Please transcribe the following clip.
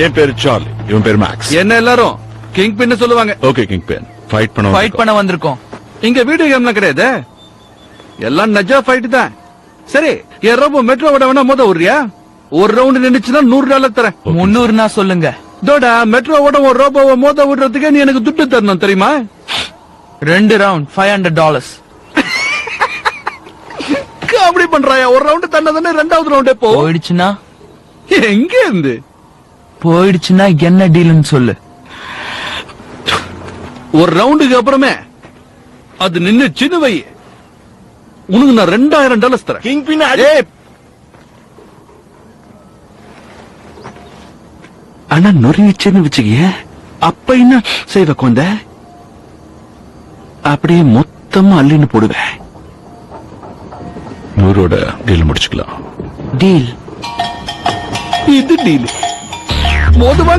என் பேரு சார்லி, இவன் பேரு மேக்ஸ். என்ன எல்லாரும் கிங் பின் சொல்லுவாங்க. ஓகே கிங் பின், ஃபைட் பண்ண வந்திருக்கோம். இங்க வீடியோ கேம்லாம் கிடையாது, எல்லாம் நஜா ஃபைட் தான். சரி, என் ரோபோ மெட்ரோ விட வேணா மோத விடுறியா? ஒரு ரவுண்ட் நின்னுச்சுன்னா $100 தரேன். 300 சொல்லுங்க. தோடா மெட்ரோவோட ஒரு ரோபோவை மோத விடுறதுக்கே நீ எனக்கு துட்டு தரணும் தெரியுமா? 2 ரவுண்ட் $500. அப்படி பண்றாயா? ஒரு ரவுண்ட் தண்ணதானே ரெண்டாவது ரவுண்டே போ. போயிடுச்சுன்னா எங்க இருந்து போயிடுச்சுன்னா என்ன டீல்னு சொல்லு. ஒரு ரவுண்டுக்கு அப்புறமே அது நின்னு சின்ன வை, உனக்கு நான் $2000 தரேன். கிங் பின் ஆனா நொறிச்சுன்னு வச்சுக்கிய, அப்ப என்ன செய்வ கொண்ட? அப்படியே மொத்தமா அள்ளின்னு போடுவேன். 100 டீல் முடிச்சுக்கலாம். டீல். இது டீல். மோதுவாங்க.